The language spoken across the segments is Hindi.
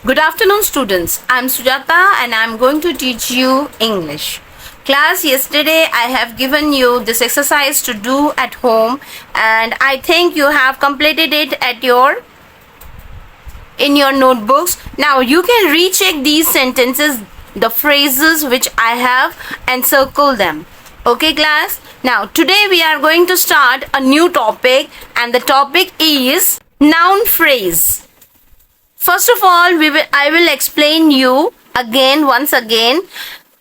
Good afternoon, students. I'm Sujata and I'm going to teach you English. Class, yesterday I have given you this exercise to do at home and I think you have completed it in your notebooks. Now you can recheck these sentences, the phrases which I have, and circle them. Okay, class? Now today we are going to start a new topic and the topic is noun phrase. First of all, I will explain you once again,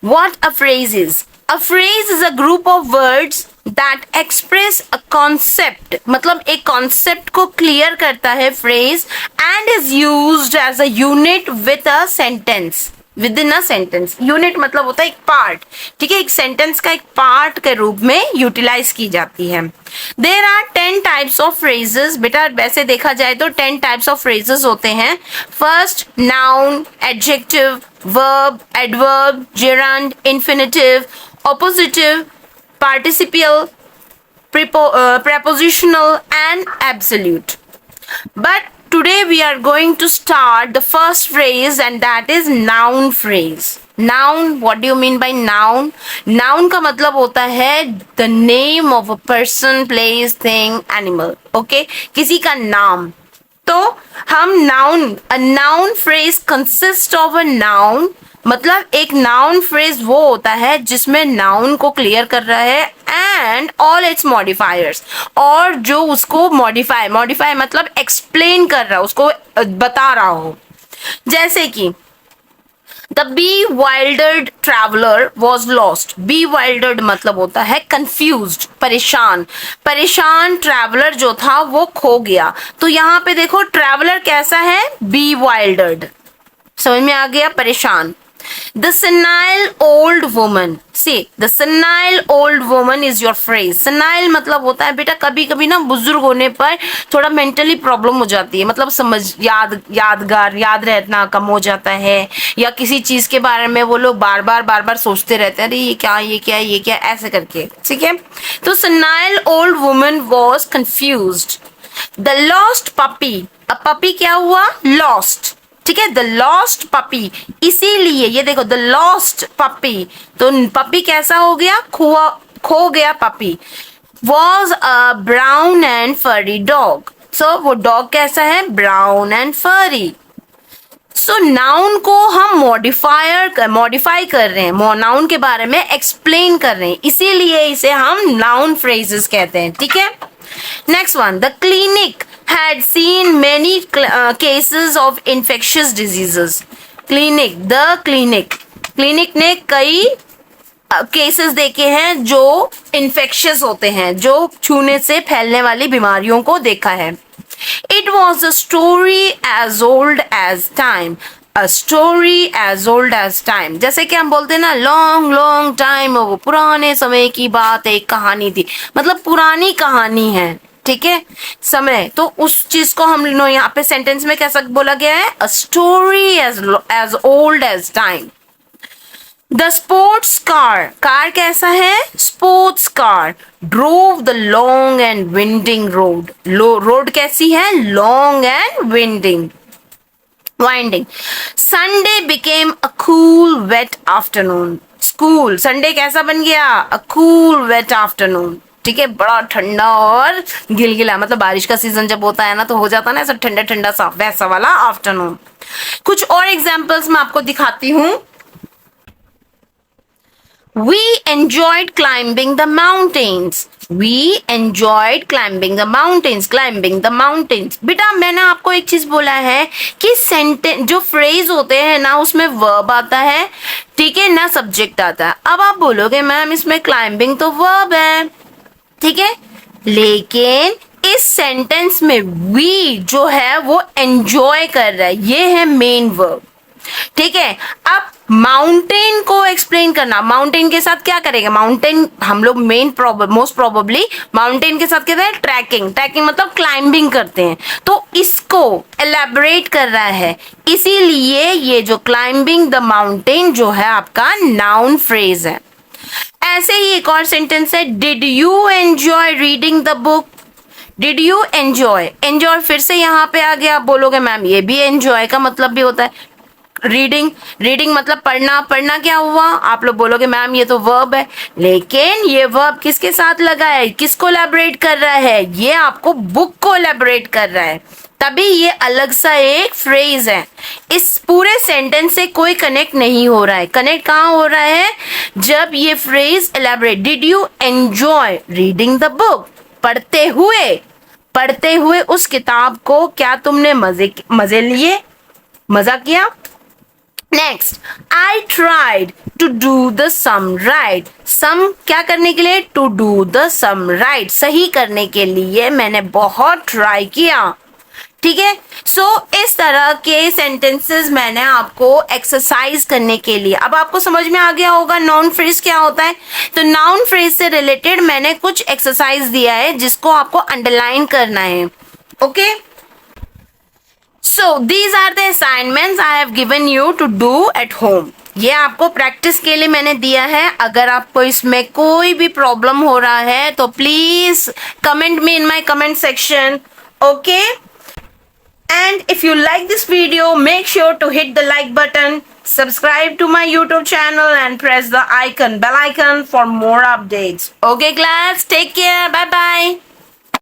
what a phrase is. A phrase is a group of words that express a concept. मतलब एक concept को clear करता है phrase and is used as a unit with a sentence. Within a sentence. Unit मतलब होता है एक part. ठीक है, एक sentence का एक part के रूप में utilize की जाती है. There are 10 types of phrases. बेटा वैसे देखा जाए तो 10 types of phrases होते हैं. First, noun, adjective, verb, adverb, gerund, infinitive, oppositive, participial, prepositional and absolute. But today we are going to start the first phrase and that is noun phrase. Noun, what do you mean by noun? Noun का मतलब होता है the name of a person, place, thing, animal. Okay? किसी का नाम. तो हम a noun phrase consists of a noun. मतलब एक नाउन फ्रेज वो होता है जिसमें नाउन को क्लियर कर रहा है एंड ऑल इट्स मॉडिफायर्स, और जो उसको मॉडिफाई मतलब एक्सप्लेन कर रहा है, उसको बता रहा हो. जैसे कि the bewildered traveler was lost. bewildered मतलब होता है कंफ्यूज्ड, परेशान ट्रैवलर जो था वो खो गया. तो यहाँ पे देखो ट्रैवलर कैसा है, bewildered. समझ में आ गया, परेशान. The senile old woman. See, the senile old woman is your phrase. Senile मतलब होता है बेटा कभी कभी ना बुजुर्ग होने पर थोड़ा मेंटली प्रॉब्लम हो जाती है, मतलब याद रहना कम हो जाता है, या किसी चीज के बारे में वो लोग बार बार सोचते रहते हैं, अरे ये क्या ऐसे करके. ठीक है, तो senile old woman was confused. The lost puppy. अब puppy क्या हुआ, lost. ठीक है, द लॉस्ट पपी, इसीलिए ये देखो द लॉस्ट पपी, तो पपी कैसा हो गया, खो गया puppy. Was a brown and फरी डॉग. सो वो डॉग कैसा है, ब्राउन एंड फरी. सो नाउन को हम मॉडिफाई कर रहे हैं, नाउन के बारे में एक्सप्लेन कर रहे हैं, इसीलिए इसे हम नाउन फ्रेजेस कहते हैं. ठीक है, next one, the clinic had seen many cases of infectious diseases. Clinic ने कई केसेस देखे हैं जो इन्फेक्शियस होते हैं, जो छूने से फैलने वाली बीमारियों को देखा है. It was a story as old as time. A story as old as time. जैसे कि हम बोलते हैं ना, long time, वो पुराने समय की बात, एक कहानी थी, मतलब पुरानी कहानी है. ठीक है, समय, तो उस चीज को हम यहाँ पे सेंटेंस में कैसा बोला गया है, a story as old as time. The sports car कैसा है, sports car, drove the long and winding road कैसी है, long and winding. Sunday became a cool wet afternoon. School Sunday कैसा बन गया, अ कूल वेट आफ्टरनून. ठीक है, बड़ा ठंडा और गिलगिला, मतलब बारिश का सीजन जब होता है ना तो हो जाता है ना ऐसा ठंडा सा, वैसा वाला आफ्टरनून. कुछ और एग्जांपल्स मैं आपको दिखाती हूँ. We enjoyed climbing the mountains. Climbing the mountains. बेटा मैंने आपको एक चीज बोला है कि सेंटेंस जो फ्रेज होते हैं ना, उसमें वर्ब आता है, ठीक है ना, सब्जेक्ट आता है. अब आप बोलोगे मैम इसमें क्लाइंबिंग तो वर्ब है, ठीक है, लेकिन इस सेंटेंस में वी जो है वो एंजॉय कर रहा है, ये है मेन वर्ब. ठीक है, अब माउंटेन को एक्सप्लेन करना, माउंटेन के साथ क्या करेगा, माउंटेन हम लोग मोस्ट प्रोबेबली माउंटेन के साथ कहते हैं ट्रैकिंग मतलब क्लाइंबिंग करते हैं, तो इसको एलैबोरेट कर रहा है, इसीलिए ये जो क्लाइंबिंग द माउंटेन जो है आपका नाउन फ्रेज है. ऐसे ही एक और सेंटेंस है, did you enjoy reading the book. Did you enjoy, enjoy फिर से यहाँ पे आ गया, आप बोलोगे मैम ये भी एंजॉय का मतलब भी होता है. रीडिंग, रीडिंग मतलब पढ़ना, पढ़ना क्या हुआ? आप लोग बोलोगे मैम ये तो वर्ब है, लेकिन ये वर्ब किसके साथ लगा है, किसको एलैबोरेट कर रहा है? ये आपको बुक को एलैबोरेट कर रहा है, तभी ये अलग सा एक फ्रेज है। इस पूरे सेंटेंस से कोई कनेक्ट नहीं हो रहा है। कनेक्ट कहाँ हो रहा है? जब ये phrase elaborate, did you enjoy reading the book? पढ़ते हुए उस किताब को क्या तुमने मजे लिए, मजा किया? Next, I tried to do the sum right. Sum क्या करने के लिए? To do the sum right, सही करने के लिए मैंने बहुत ट्राई किया। ठीक है, सो इस तरह के सेंटेंसेस मैंने आपको एक्सरसाइज करने के लिए, अब आपको समझ में आ गया होगा नाउन फ्रेज क्या होता है। तो नाउन फ्रेज से रिलेटेड मैंने कुछ एक्सरसाइज दिया है जिसको आपको अंडरलाइन करना है। Okay, so these are the assignments I have given you to do at home. ये आपको प्रैक्टिस के लिए मैंने दिया है। अगर आपको इसमें कोई भी प्रॉब्लम हो रहा है तो please comment me in my comment section. Okay, and if you like this video, make sure to hit the like button, subscribe to my YouTube channel and press the bell icon for more updates. Okay class, take care, bye bye.